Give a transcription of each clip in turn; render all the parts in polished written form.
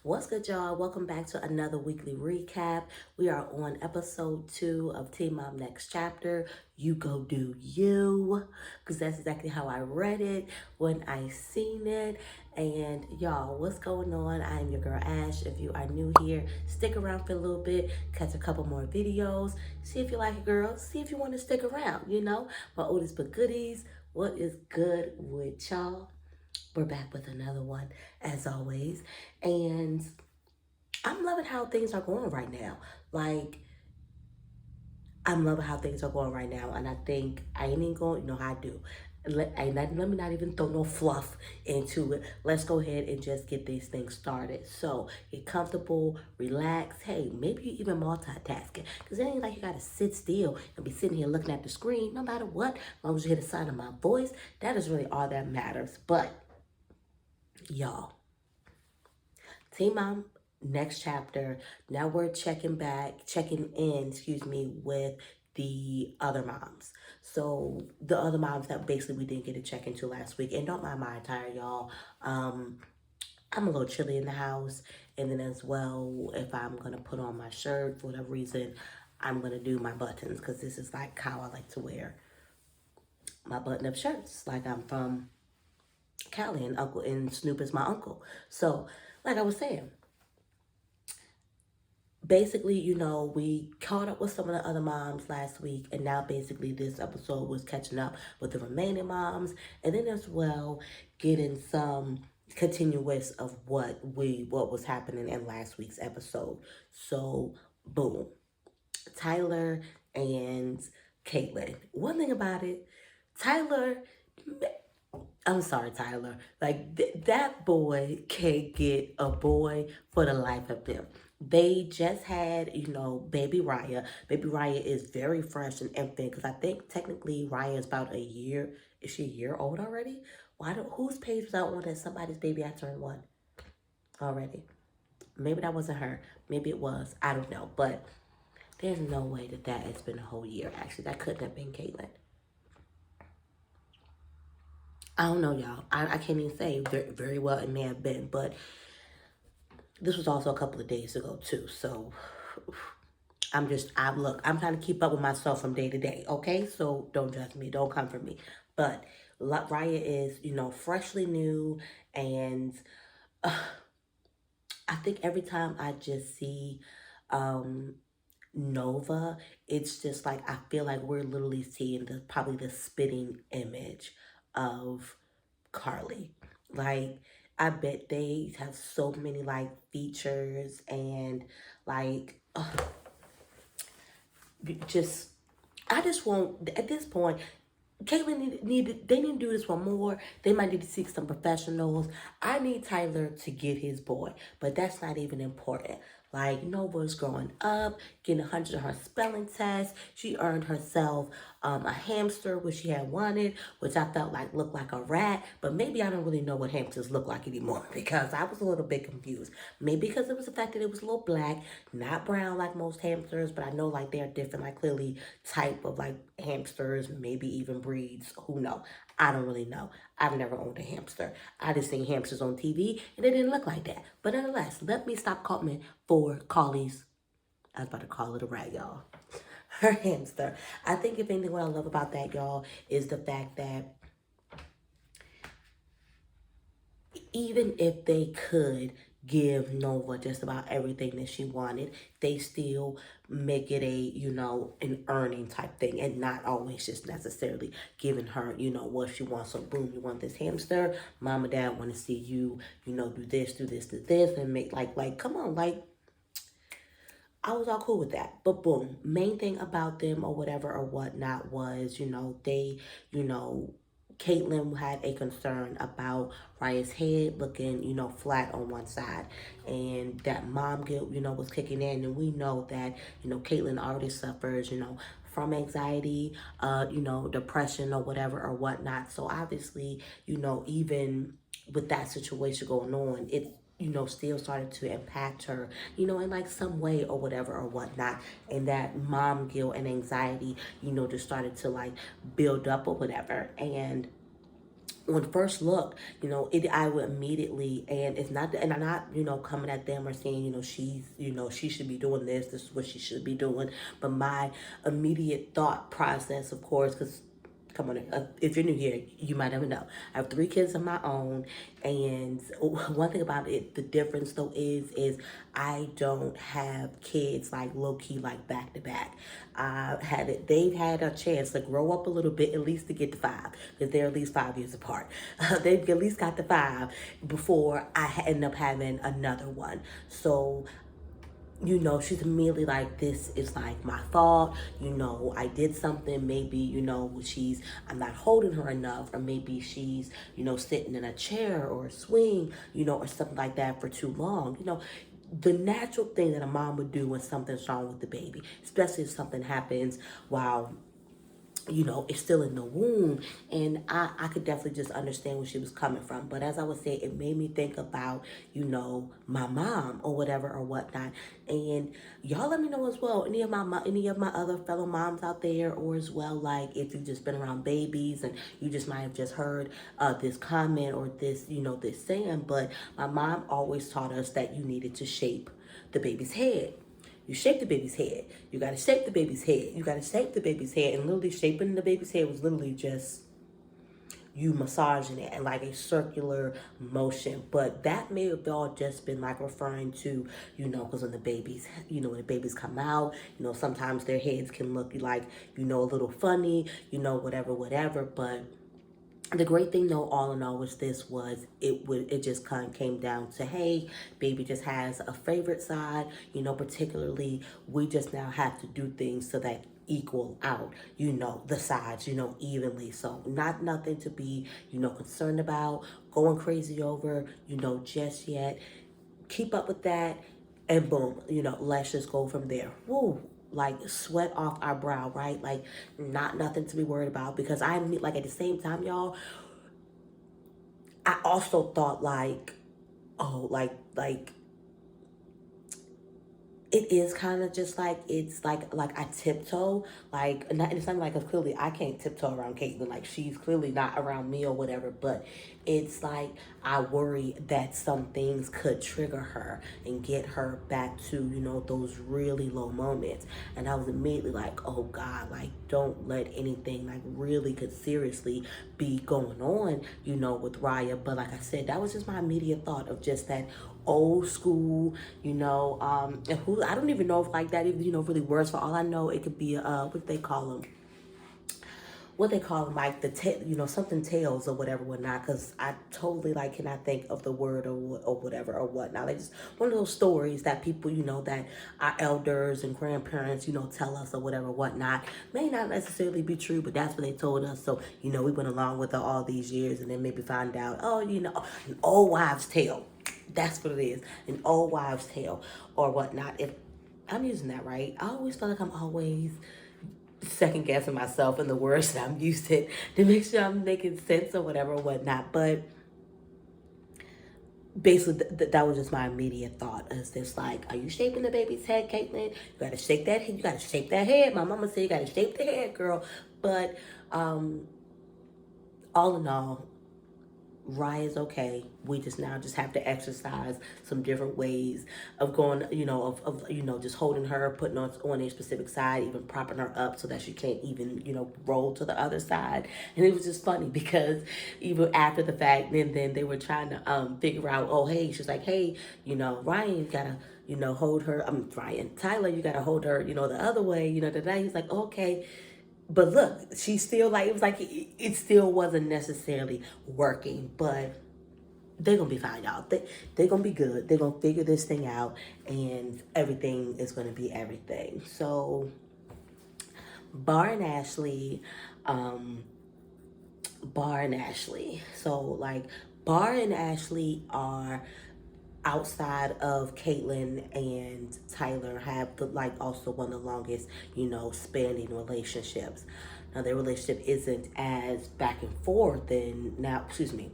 What's good, y'all? Welcome back to another weekly recap. We are on episode 2 of Teen Mom Next Chapter. You go do you, because that's exactly how I read it when I seen it. And y'all, what's going on? I'm your girl Ash. If you are new here, stick around for a little bit, catch a couple more videos, see if you like it, girl. See if you want to stick around. My oldest but goodies. What is good with y'all? We're back with another one, as always. And I'm loving how things are going right now. Like, I'm loving how things are going right now. And I think I ain't even going, how I do. Let me not even throw no fluff into it. Let's go ahead and just get these things started. So, get comfortable, relax. Hey, maybe you even multitasking. Because it ain't like you got to sit still and be sitting here looking at the screen, no matter what. As long as you hear the sound of my voice, that is really all that matters. But, y'all, Teen Mom Next Chapter. Now we're checking in, with the other moms. So the other moms that basically we didn't get to check into last week. And don't mind my attire, y'all. I'm a little chilly in the house. And then as well, if I'm gonna put on my shirt for whatever reason, I'm gonna do my buttons because this is like how I like to wear my button-up shirts. Like I'm from Cali and Snoop is my uncle. So, like I was saying, basically, we caught up with some of the other moms last week, and now basically this episode was catching up with the remaining moms, and then as well getting some continuous of what was happening in last week's episode. So, boom, Tyler and Caitlyn. One thing about it, Tyler. I'm sorry, Tyler. Like that boy can't get a boy for the life of them. They just had, baby Raya. Baby Raya is very fresh and infant because I think technically Raya is about a year. Is she a year old already? Whose page was out on that somebody's baby I turned 1 already? Maybe that wasn't her. Maybe it was. I don't know. But there's no way that has been a whole year. Actually, that couldn't have been Caitlyn. I don't know, y'all. I can't even say very, very well it may have been, but this was also a couple of days ago too. So I'm trying to keep up with myself from day to day. Okay, so don't judge me, don't come for me. But Raya is, freshly new, and I think every time I just see um Nova, it's just like I feel like we're literally seeing probably the spitting image of Carly. Like, I bet they have so many like features and like just I just want at this point. Caitlyn they need to do this one more. They might need to seek some professionals. I need Tyler to get his boy, but that's not even important. Like Nova's growing up, getting 100 on her spelling test. She earned herself a hamster, which she had wanted, which I felt like looked like a rat. But maybe I don't really know what hamsters look like anymore because I was a little bit confused. Maybe because it was the fact that it was a little black, not brown like most hamsters, but I know like they're different, like clearly type of like hamsters, maybe even breeds. Who know? I don't really know. I've never owned a hamster. I just seen hamsters on TV and it didn't look like that. But nonetheless, let me stop calling for Carly's. I was about to call it a rat, y'all. Her hamster. I think if anything, what I love about that, y'all, is the fact that even if they could give Nova just about everything that she wanted, they still make it an earning type thing and not always just necessarily giving her, what she wants. So boom, you want this hamster, mom and dad want to see you, do this, do this, do this, and make like, come on, like, I was all cool with that. But boom, main thing about them or whatever or whatnot was, they, you know, Caitlyn had a concern about Raya's head looking, flat on one side. And that mom guilt, was kicking in. And we know that, Caitlyn already suffers, from anxiety, depression or whatever or whatnot. So obviously, even with that situation going on, it still started to impact her, in like some way or whatever or whatnot. And that mom guilt and anxiety, just started to like build up or whatever. And on first look, I would immediately, and it's not, and I'm not, coming at them or saying, she should be doing this is what she should be doing. But my immediate thought process, of course, because come on, if you're new here, you might never know. I have 3 kids of my own, and one thing about it, the difference though is I don't have kids like low key, like back to back. They've had a chance to grow up a little bit, at least to get to 5, because they're at least 5 years apart. They've at least got to 5 before I end up having another one. So she's immediately like, this is like my fault. I did something. Maybe, I'm not holding her enough, or maybe she's, sitting in a chair or a swing, or something like that for too long. The natural thing that a mom would do when something's wrong with the baby, especially if something happens while it's still in the womb. And I could definitely just understand where she was coming from. But as I was saying, it made me think about, my mom or whatever or whatnot. And y'all let me know as well, any of my other fellow moms out there, or as well, like if you've just been around babies and you just might have just heard this comment or this, this saying. But my mom always taught us that you needed to shape the baby's head. You shape the baby's head. You got to shape the baby's head. You got to shape the baby's head. And literally shaping the baby's head was literally just you massaging it and like a circular motion. But that may have all just been like referring to, because when the babies, when the babies come out, sometimes their heads can look like, a little funny, whatever. But the great thing though, all in all, it just kind of came down to, hey, baby just has a favorite side, particularly we just now have to do things so that equal out, the sides, evenly. So not nothing to be, concerned about, going crazy over, just yet. Keep up with that, and boom, let's just go from there. Woo. Like sweat off our brow, right? Like not nothing to be worried about, because like at the same time, y'all, I also thought like, oh, like it is kind of just like, it's like I tiptoe, like, not, it's not like, cause clearly I can't tiptoe around Caitlin, like she's clearly not around me or whatever, but it's like I worry that some things could trigger her and get her back to, those really low moments. And I was immediately like, oh God, like don't let anything like really could seriously be going on, with Raya. But like I said, that was just my immediate thought of just that old school, and who, I don't even know if like that even, really works. For all I know, it could be what they call them, like something tales or whatever, whatnot. Because I totally like cannot think of the word or whatever or whatnot. Like just one of those stories that people, that our elders and grandparents, tell us or whatever, whatnot. May not necessarily be true, but that's what they told us. So we went along with it all these years, and then maybe find out, oh, an old wives' tale. That's what it is, an old wives' tale or whatnot. If I'm using that right, I always feel like I'm always second guessing myself in the words that I'm using to make sure I'm making sense or whatever or whatnot. But basically, that was just my immediate thought. Is this like, are you shaping the baby's head, Caitlin? You gotta shake that head. You gotta shape that head. My mama said you gotta shape the head, girl. But all in all, Rye is okay. We just now just have to exercise some different ways of going, just holding her, putting on a specific side, even propping her up so that she can't even, roll to the other side. And it was just funny because even after the fact, then they were trying to figure out, oh, hey, she's like, hey, Ryan, you gotta, hold her. Ryan, Tyler, you gotta hold her, the other way, today. He's like, okay. But look, she still like, it was like, it still wasn't necessarily working, but they're gonna be fine, y'all. They're gonna be good. They're gonna figure this thing out, and everything is gonna be everything. So Bar and Ashley, So like Bar and Ashley are outside of Caitlin and Tyler, have also one of the longest, spanning relationships. Now their relationship isn't as back and forth, and now, excuse me,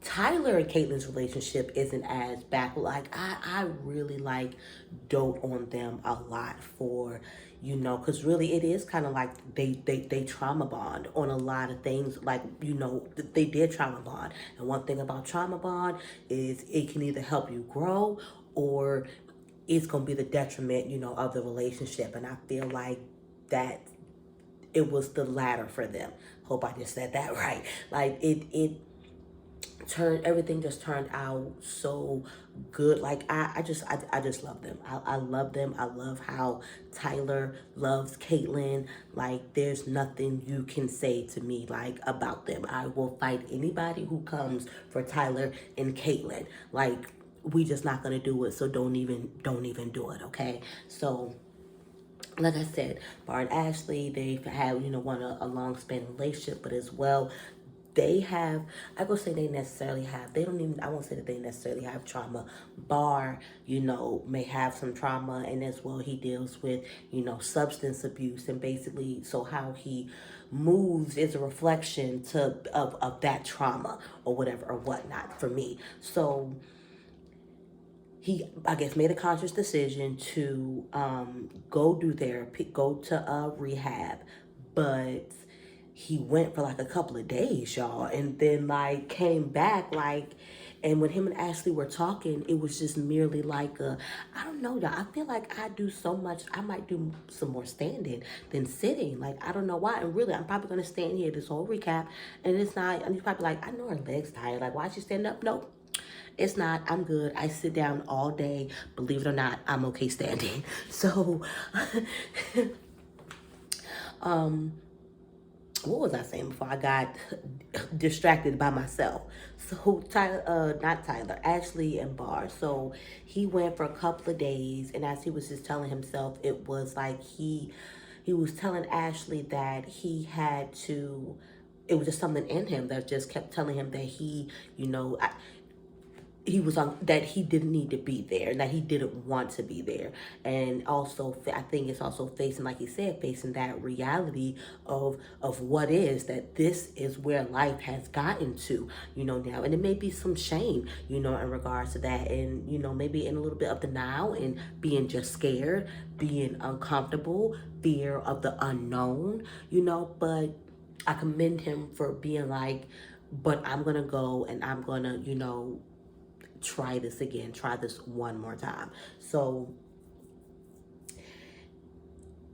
Tyler and Caitlin's relationship isn't as bad. Like I really like dote on them a lot for, because really it is kind of like they trauma bond on a lot of things. Like, they did trauma bond. And one thing about trauma bond is it can either help you grow or it's going to be the detriment, of the relationship. And I feel like that it was the latter for them. Hope I just said that right. Like everything just turned out so good. Like I just love them. I love them. I love how Tyler loves Caitlin. Like there's nothing you can say to me like about them. I will fight anybody who comes for Tyler and Caitlin. Like we just not gonna do it. So don't even do it. Okay. So like I said, Bar and Ashley, they've had, one a long span relationship, but as well, they have, I will say they necessarily have, they don't even, I won't say that they necessarily have trauma. Bar, may have some trauma, and as well, he deals with, substance abuse, and basically, so how he moves is a reflection of that trauma or whatever or whatnot for me. So, he, I guess, made a conscious decision to go do therapy, go to rehab, but he went for like a couple of days, y'all, and then like came back like, and when him and Ashley were talking, it was just merely like I don't know, y'all. I feel like I do so much. I might do some more standing than sitting. Like I don't know why. And really, I'm probably gonna stand here this whole recap, and it's not. And he's probably like, I know her legs tired. Like why is she standing up? Nope. It's not. I'm good. I sit down all day. Believe it or not, I'm okay standing. So, what was I saying before I got distracted by myself? So Tyler, not Tyler, Ashley and Bar. So he went for a couple of days, and as he was just telling himself, it was like he was telling Ashley that he had to. It was just something in him that just kept telling him that he was on, that he didn't need to be there, that he didn't want to be there. And also I think it's also facing, like he said, facing that reality of what is, that this is where life has gotten to, now. And it may be some shame, in regards to that, and maybe in a little bit of denial and being just scared, being uncomfortable, fear of the unknown, but I commend him for being like, but I'm gonna go and I'm gonna, try this again, try this one more time. So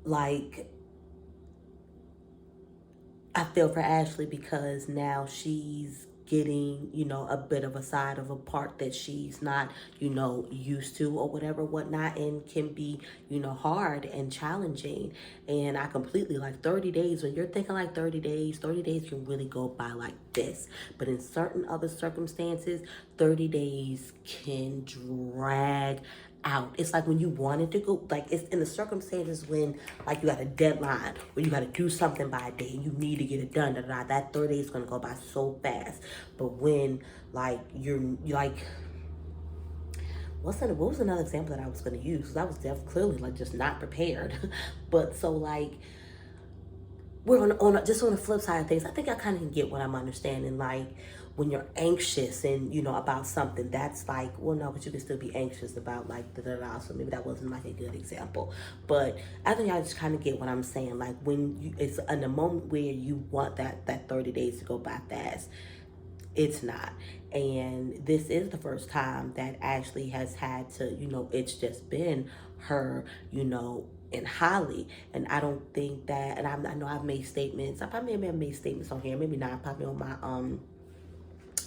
like I feel for Ashley because now she's getting, a bit of a side of a part that she's not, used to or whatever, whatnot, and can be, hard and challenging. And I completely, like 30 days, when you're thinking like 30 days can really go by like this. But in certain other circumstances, 30 days can drag out. It's like when you wanted to go, like it's in the circumstances when like you got a deadline or you got to do something by a day and you need to get it done, that 30 days is going to go by so fast. But when like you're like, what was another example that I was going to use? Because I was definitely clearly like just not prepared. But so like, we're just on the flip side of things. I think I kind of get what I'm understanding. Like when you're anxious and about something, that's like, well, no, but you can still be anxious about like da. So maybe that wasn't like a good example, but I think I just kind of get what I'm saying. Like when it's in a moment where you want that 30 days to go by fast, it's not. And this is the first time that Ashley has had to, it's just been her, and Holly. And I don't think that, and I know I've made statements. I probably have made statements on here, maybe not, probably on my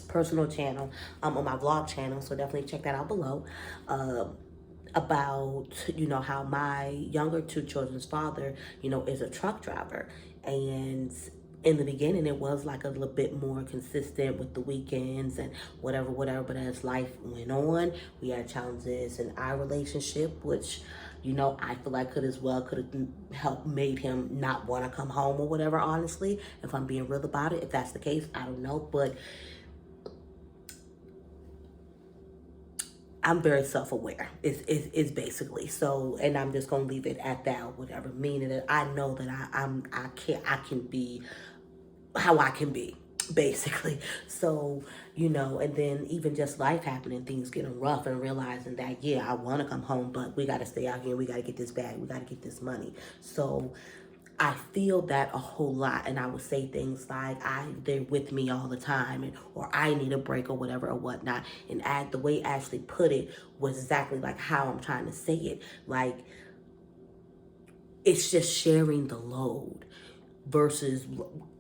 personal channel, on my vlog channel. So definitely check that out below. About, how my younger two children's father, is a truck driver. And in the beginning, it was like a little bit more consistent with the weekends and whatever. But as life went on, we had challenges in our relationship, which, I feel like could have helped made him not want to come home or whatever, honestly, if I'm being real about it. If that's the case, I don't know. But I'm very self-aware. It's basically so, and I'm just gonna leave it at that, whatever. Meaning that I know that I can be how I can be. basically. So, and then even just life happening, things getting rough and realizing that, yeah, I want to come home, but we got to stay out here. We got to get this bag. We got to get this money. So I feel that a whole lot. And I would say things like, they're with me all the time, or I need a break or whatever or whatnot. And the way Ashley put it was exactly like how I'm trying to say it. Like, it's just sharing the load versus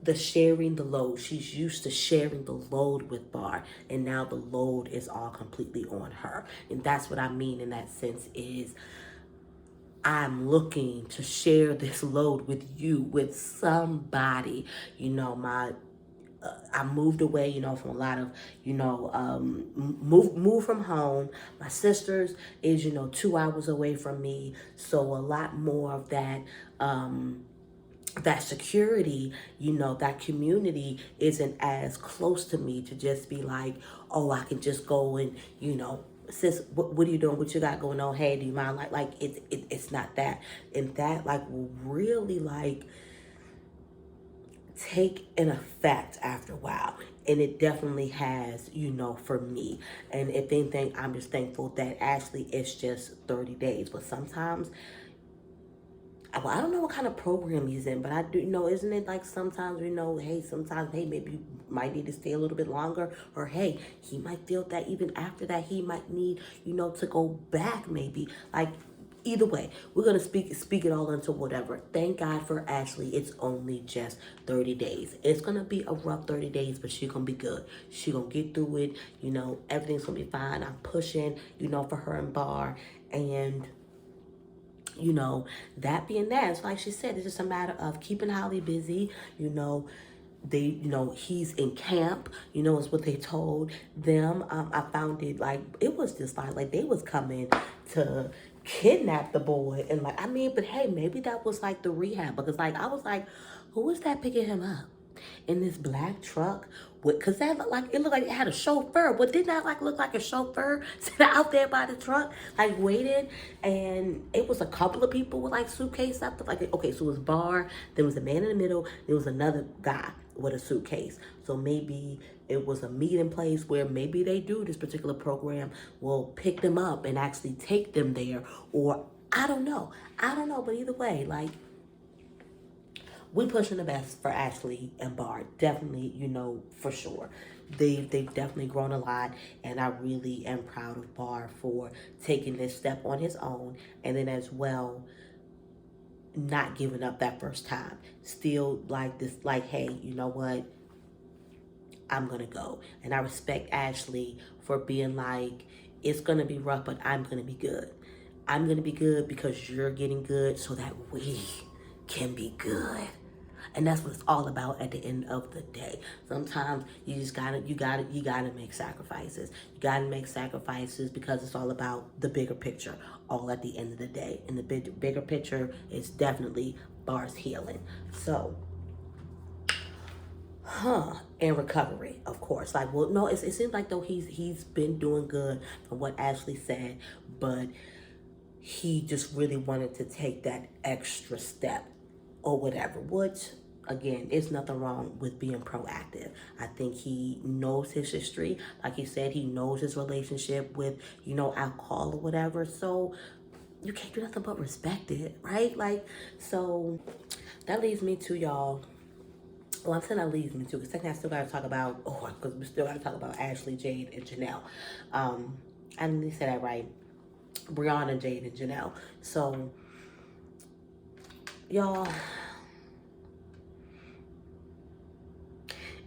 the sharing the load. She's used to sharing the load with Bar, and now the load is all completely on her. And that's what I mean in that sense is I'm looking to share this load with you, with somebody. I moved away, from a lot of, move from home. My sister's is, 2 hours away from me. So a lot more of that security, that community isn't as close to me to just be like, oh, I can just go and, sis, what are you doing? What you got going on? Hey, do you mind? Like it's not that. And that like will really like take an effect after a while. And it definitely has, for me. And if anything, I'm just thankful that Ashley is just 30 days. But sometimes, well, I don't know what kind of program he's in, but I do know, isn't it like sometimes hey, sometimes, hey, maybe you might need to stay a little bit longer, or hey, he might feel that even after that, he might need, to go back maybe. Like, either way, we're going to speak it all into whatever. Thank God for Ashley. It's only just 30 days. It's going to be a rough 30 days, but she's going to be good. She's going to get through it. Everything's going to be fine. I'm pushing, for her and Bar. And that being that, it's like she said, it's just a matter of keeping Holly busy. He's in camp, is what they told them. I found it like, it was just like they was coming to kidnap the boy. And like, I mean, but hey, maybe that was like the rehab, because like, I was like, who was that picking him up in this black truck? Because that looked like it had a chauffeur. But didn't that like look like a chauffeur sitting out there by the truck, like waiting? And it was a couple of people with like suitcase up. Like, okay, so it was Bar, there was a man in the middle, there was another guy with a suitcase. So maybe it was a meeting place where maybe they do this particular program, will pick them up and actually take them there. Or I don't know. But either way, like, we pushing the best for Ashley and Bar. Definitely, for sure. They've definitely grown a lot, and I really am proud of Bar for taking this step on his own, and then as well, not giving up that first time. Still like this, like, hey, you know what? I'm gonna go. And I respect Ashley for being like, it's gonna be rough, but I'm gonna be good. I'm gonna be good because you're getting good so that we can be good. And that's what it's all about at the end of the day. Sometimes you gotta make sacrifices. You gotta make sacrifices because it's all about the bigger picture, all at the end of the day. And the bigger picture is definitely Bar's healing. So, and recovery, of course. Like, well, no, it seems like though he's been doing good from what Ashley said, but he just really wanted to take that extra step or whatever, which again, it's nothing wrong with being proactive. I think he knows his history. Like he said, he knows his relationship with, alcohol or whatever. So you can't do nothing but respect it, right? Like, so that leads me to y'all. Well, I'm saying that leads me to, because second I still got to talk about, because we still got to talk about Ashley, Jade, and Janelle. I didn't say that right. Brianna, Jade, and Janelle. So, y'all,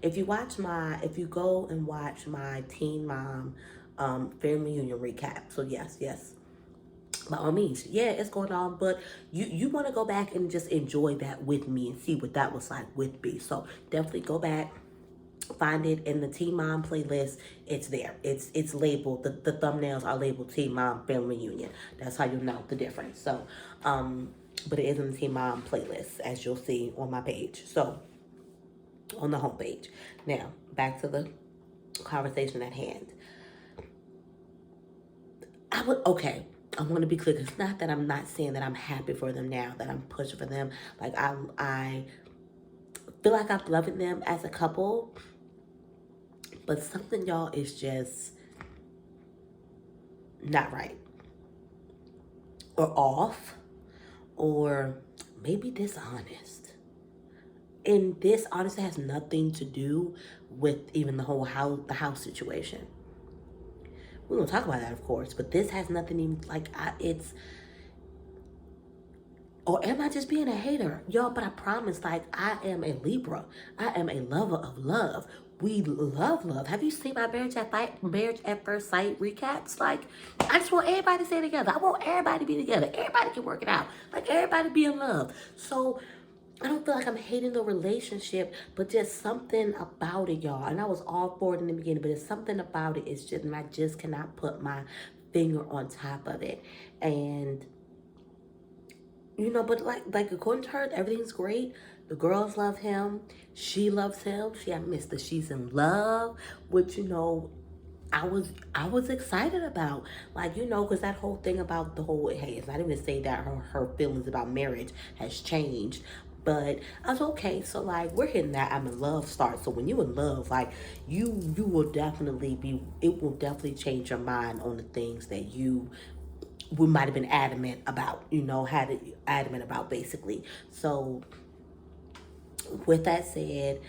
if you go and watch my Teen Mom family reunion recap, so yes, by all means, yeah, it's going on, but you want to go back and just enjoy that with me and see what that was like with me. So definitely go back, find it in the Teen Mom playlist. It's there. It's labeled. The thumbnails are labeled Teen Mom Family Reunion. That's how you'll know the difference. So, but it is in the Teen Mom playlist, as you'll see on my page. So, on the homepage. Now, back to the conversation at hand. I want to be clear. It's not that I'm not saying that I'm happy for them now, that I'm pushing for them. Like, I feel like I'm loving them as a couple. But something, y'all, is just not right, or off, or maybe dishonest. And this honestly has nothing to do with even the house situation. We're gonna talk about that, of course, but this has nothing even like it's. Or am I just being a hater? Y'all, but I promise, like, I am a Libra. I am a lover of love. We love love. Have you seen my Marriage at First Sight recaps? Like, I just want everybody to stay together. I want everybody to be together. Everybody can work it out. Like, everybody be in love. So, I don't feel like I'm hating the relationship, but just something about it, y'all. And I was all for it in the beginning, but it's something about it. It's just, and I just cannot put my finger on top of it. And but like according to her, everything's great. The girls love him. She loves him. She admits that she's in love, which I was excited about. Like, because that whole thing about the whole, hey, it's not even to say that her feelings about marriage has changed. But I was okay. So like we're hitting that I'm in love start. So when you in love, like you will definitely it will definitely change your mind on the things that we might have been adamant about, had it adamant about basically. So with that said,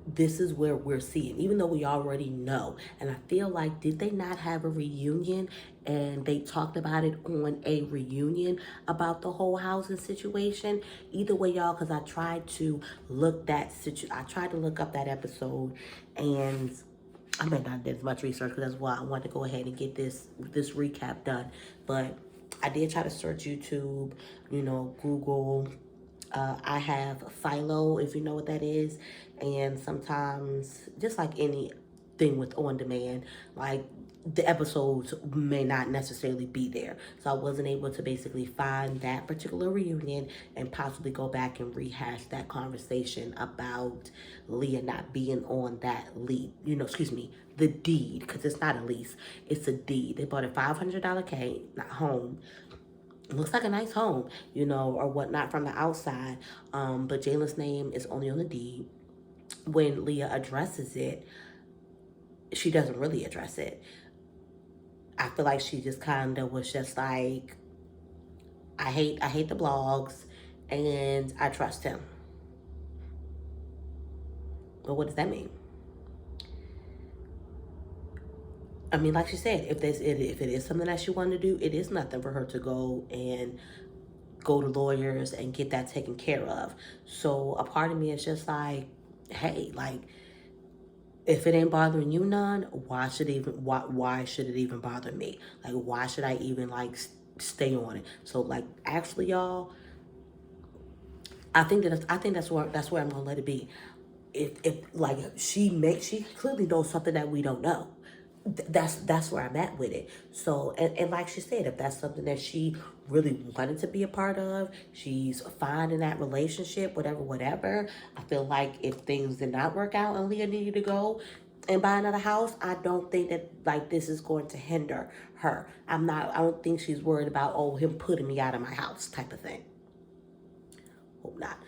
this is where we're seeing, even though we already know. And I feel like, did they not have a reunion? And they talked about it on a reunion about the whole housing situation. Either way, y'all, because I tried to I tried to look up that episode, and I may not did as much research because that's why I wanted to go ahead and get this recap done. But I did try to search YouTube, Google. I have Philo, if you know what that is, and sometimes just like anything with on demand, like the episodes may not necessarily be there. So I wasn't able to basically find that particular reunion and possibly go back and rehash that conversation about Leah not being on that lead, the deed, because it's not a lease, it's a deed. They bought a $500 not home. It looks like a nice home, or whatnot from the outside. But Jalen's name is only on the deed. When Leah addresses it, she doesn't really address it. I feel like she just kind of was just like, I hate the blogs, and I trust him. But what does that mean? I mean, like she said, if it is something that she wanted to do, it is nothing for her to go to lawyers and get that taken care of. So a part of me is just like, hey, like, if it ain't bothering you none, why should it even bother me? Like, why should I even like stay on it? So like, actually, y'all, I think that's where I'm gonna let it be. If like she clearly knows something that we don't know. That's where I'm at with it. So and like she said, if that's something that she really wanted to be a part of, she's fine in that relationship, whatever. I feel like if things did not work out and Leah needed to go and buy another house, I don't think that like this is going to hinder her. I don't think she's worried about him putting me out of my house type of thing. Hope not.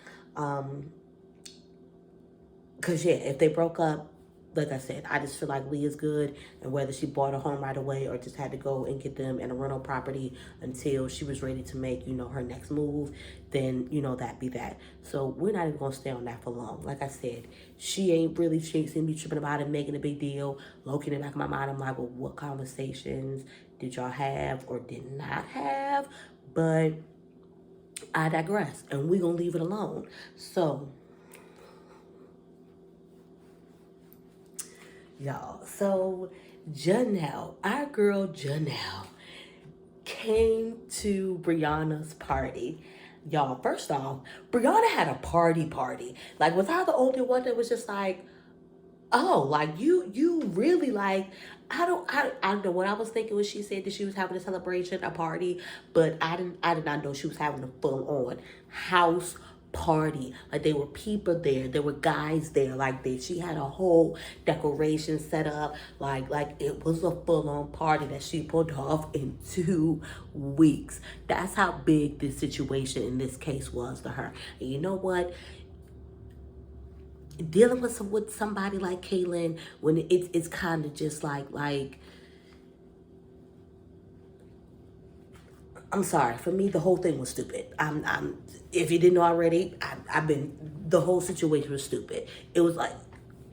Cause yeah, if they broke up, like I said, I just feel like Leah's good, and whether she bought a home right away or just had to go and get them in a rental property until she was ready to make, her next move, then, that be that. So we're not even gonna stay on that for long. Like I said, she ain't seen me tripping about it, making a big deal. Low key in the back of my mind, I'm like, well, what conversations did y'all have or did not have? But I digress, and we're gonna leave it alone. So y'all. So Janelle, our girl Janelle, came to Brianna's party. Y'all, first off, Brianna had a party. Like, was I the only one that was just like, oh, like you really like, I don't know what I was thinking when she said that she was having a celebration, a party, but I did not know she was having a full on house party. Like, there were people there were guys there, like she had a whole decoration set up, like it was a full-on party that she pulled off in 2 weeks. That's how big this situation in this case was to her. And you know what, dealing with somebody like Kaylin, when it's kind of just like I'm sorry. For me, the whole thing was stupid. If you didn't know already, the whole situation was stupid. It was like,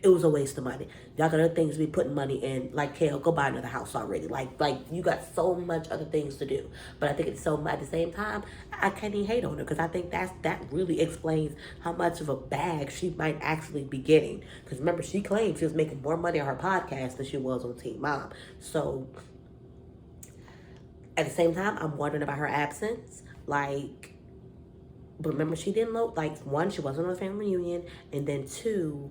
it was a waste of money. Y'all got other things to be putting money in. Like, Kale, go buy another house already. Like you got so much other things to do. But I think it's so, at the same time, I can't even hate on her because I think that really explains how much of a bag she might actually be getting. Because remember, she claimed she was making more money on her podcast than she was on Teen Mom. So at the same time, I'm wondering about her absence. Like, but remember, she didn't look like, one, she wasn't on a family reunion, and then two,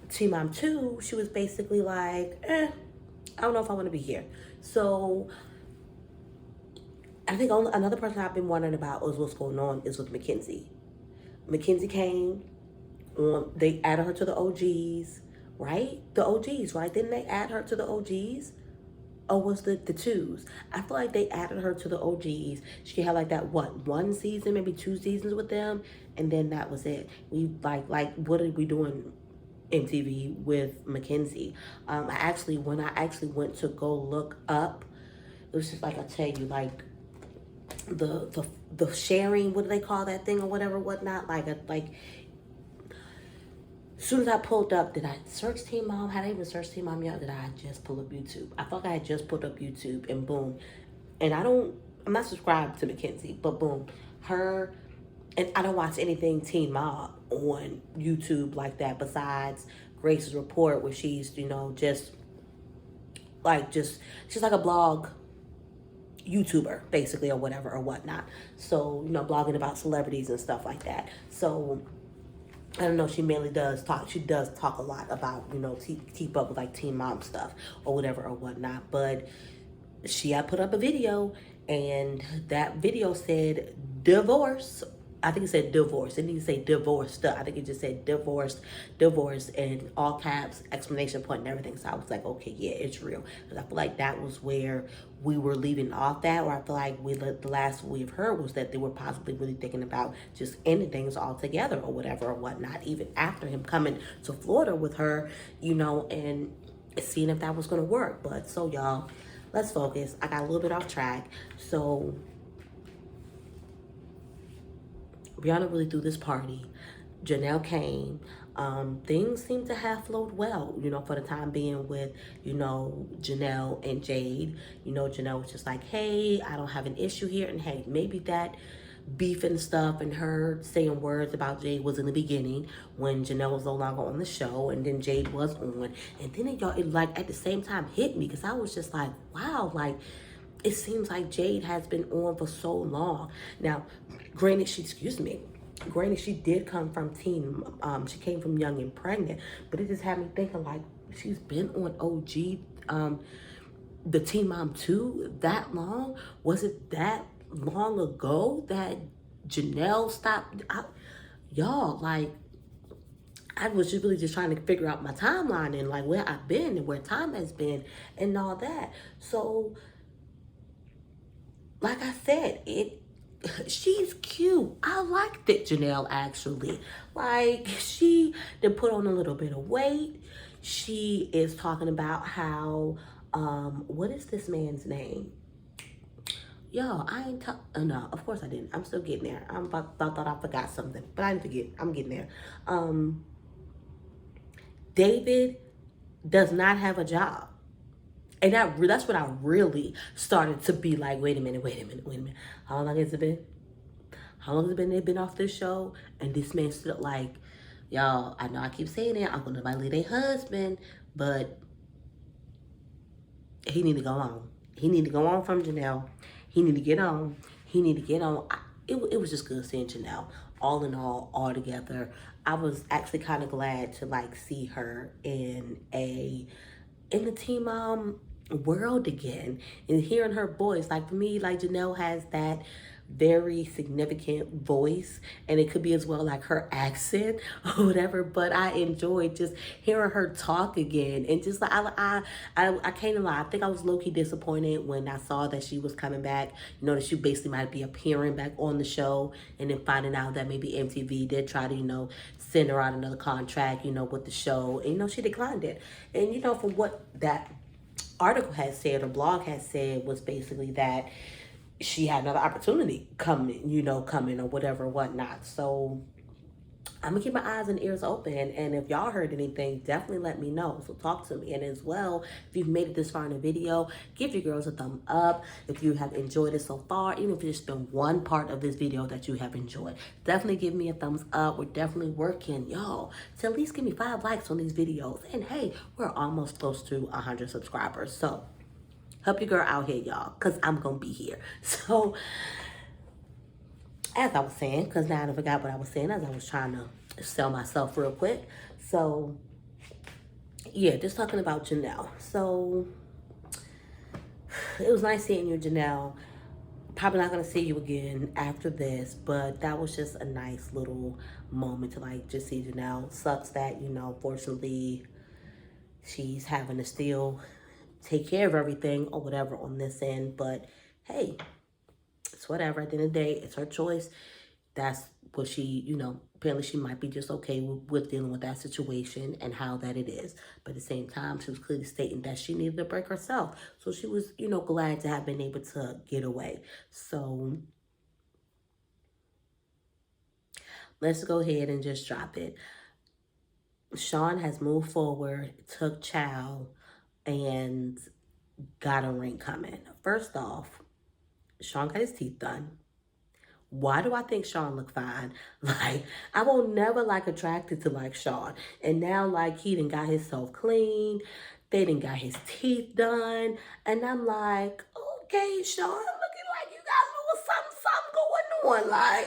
Teen Mom 2, she was basically like, I don't know if I want to be here. So I think another person I've been wondering about is what's going on is with Mackenzie. Mackenzie came on, they added her to the OGs, right? The OGs, right? Didn't they add her to the OGs? Or was the twos? I feel like they added her to the OGs. She had like that, what, one season, maybe 2 seasons with them, and then that was it. We like what are we doing MTV with Mackenzie? When I actually went to go look up, it was just like, I tell you, like the sharing, what do they call that thing or whatever, whatnot, as soon as I pulled up, did I search Teen Mom? Had I even searched Teen Mom yet? Or did I just pull up YouTube? I thought I had just pulled up YouTube and boom. And I'm not subscribed to Mackenzie, but boom. Her, and I don't watch anything Teen Mom on YouTube like that besides Grace's Report, where she's, just she's like a blog YouTuber, basically, or whatever, or whatnot. So, blogging about celebrities and stuff like that. So, I don't know, she mainly does talk. She does talk a lot about, keep up with like Teen Mom stuff or whatever or whatnot. But she had put up a video and that video said divorce. I think it said divorce. It didn't even say divorced. I think it just said divorce, and all caps, exclamation point and everything. So I was like, okay, yeah, it's real. Because I feel like that was where we were leaving off that, or I feel like the last we've heard was that they were possibly really thinking about just ending things altogether or whatever or whatnot, even after him coming to Florida with her, and seeing if that was going to work. But so y'all, let's focus. I got a little bit off track. So Brianna really threw this party. Janelle came. Things seem to have flowed well, for the time being with, Janelle and Jade. Janelle was just like, hey, I don't have an issue here. And hey, maybe that beef and stuff and her saying words about Jade was in the beginning when Janelle was no longer on the show and then Jade was on. And then it like at the same time hit me because I was just like, wow, like, it seems like Jade has been on for so long. Now, granted, she did come from she came from Young and Pregnant, but it just had me thinking like, she's been on OG, the Teen Mom 2 that long? Was it that long ago that Janelle stopped? Y'all, like, I was just really just trying to figure out my timeline and like where I've been and where time has been and all that. So, like I said, she's cute. I liked it, Janelle, actually. Like, she did put on a little bit of weight. She is talking about how, what is this man's name? Yo, I ain't no, of course I didn't. I'm still getting there. I thought I forgot something, but I didn't forget. I'm getting there. David does not have a job. And that's when I really started to be like, wait a minute. How long has it been? How long has it been they've been off this show? And this man stood up like, y'all, I know I keep saying it. I'm going to violate their husband, but he need to go on. He need to go on from Janelle. He need to get on. It was just good seeing Janelle. All in all together. I was actually kind of glad to like see her in the Teen Mom world again and hearing her voice. Like, for me, like, Janelle has that very significant voice, and it could be as well like her accent or whatever. But I enjoyed just hearing her talk again, and just like I can't lie. I think I was low key disappointed when I saw that she was coming back. You know, that she basically might be appearing back on the show, and then finding out that maybe MTV did try to, send her out another contract, with the show, and she declined it. And from what that article had said or blog had said was basically that she had another opportunity coming or whatever, whatnot. So I'm gonna keep my eyes and ears open, and if y'all heard anything, definitely let me know. So talk to me. And as well, if you've made it this far in the video, give your girls a thumb up if you have enjoyed it so far. Even if it's just been one part of this video that you have enjoyed, definitely give me a thumbs up. We're definitely working, y'all, to at least give me 5 likes on these videos. And hey, we're almost close to 100 subscribers. So help your girl out here, y'all, because I'm gonna be here. So as I was saying, because now I forgot what I was saying as I was trying to sell myself real quick. So, yeah, just talking about Janelle. So, it was nice seeing you, Janelle. Probably not going to see you again after this, but that was just a nice little moment to, just see Janelle. Sucks that, fortunately, she's having to still take care of everything or whatever on this end. But, hey, it's whatever. At the end of the day, it's her choice. That's what she, apparently she might be just okay with dealing with that situation and how that it is. But at the same time, she was clearly stating that she needed a break herself. So she was, glad to have been able to get away. So let's go ahead and just drop it. Sean has moved forward, took Chow, and got a ring coming. First off, Sean got his teeth done. Why do I think Sean look fine? I will never attracted to Sean. And now he done got himself clean. They done got his teeth done. And I'm like, okay, Sean, looking like you got a little something going on.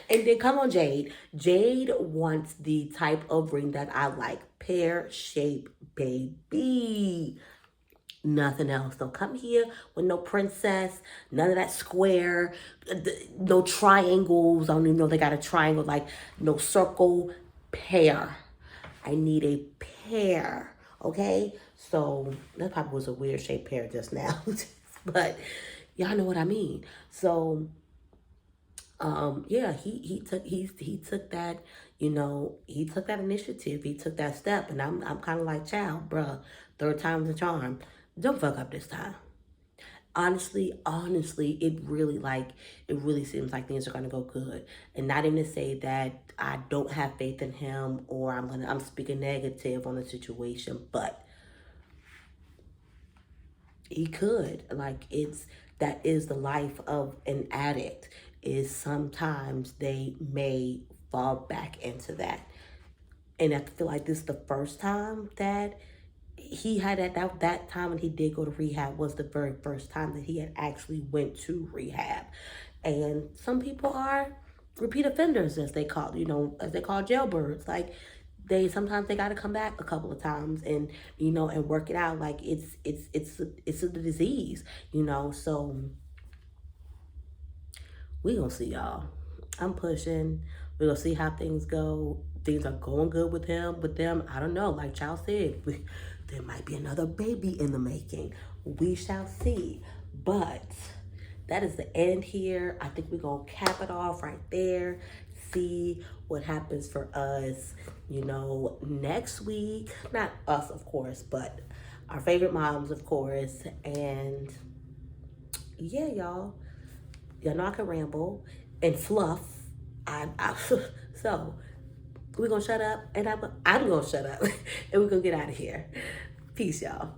And then come on, Jade. Jade wants the type of ring that I like. Pear-shaped baby. Nothing else. Don't come here with no princess, none of that square, no triangles. I don't even know they got a triangle, no circle. Pear. I need a pear, okay? So that probably was a weird shaped pear just now, but y'all know what I mean. So yeah, he took that, he took that initiative, he took that step, and I'm kind of like, child, bruh, 3rd time's a charm. Don't fuck up this time. Honestly, it really seems like things are gonna go good. And not even to say that I don't have faith in him or I'm speaking negative on the situation, but he could. That is the life of an addict, is sometimes they may fall back into that. And I feel like this is the first time that he had that time when he did go to rehab was the very first time that he had actually went to rehab. And some people are repeat offenders, as they call, as they call jailbirds. Sometimes they got to come back a couple of times and and work it out. It's a disease, So we gonna see, y'all. I'm pushing. We gonna see how things go. Things are going good with them. I don't know. Like Chow said, there might be another baby in the making. We shall see. But that is the end here. I think we're gonna cap it off right there. See what happens for us, next week. Not us, of course, but our favorite moms, of course. And yeah, y'all know I can ramble and fluff. So we're gonna shut up, and I'm gonna shut up, and we're gonna get out of here. Peace, y'all.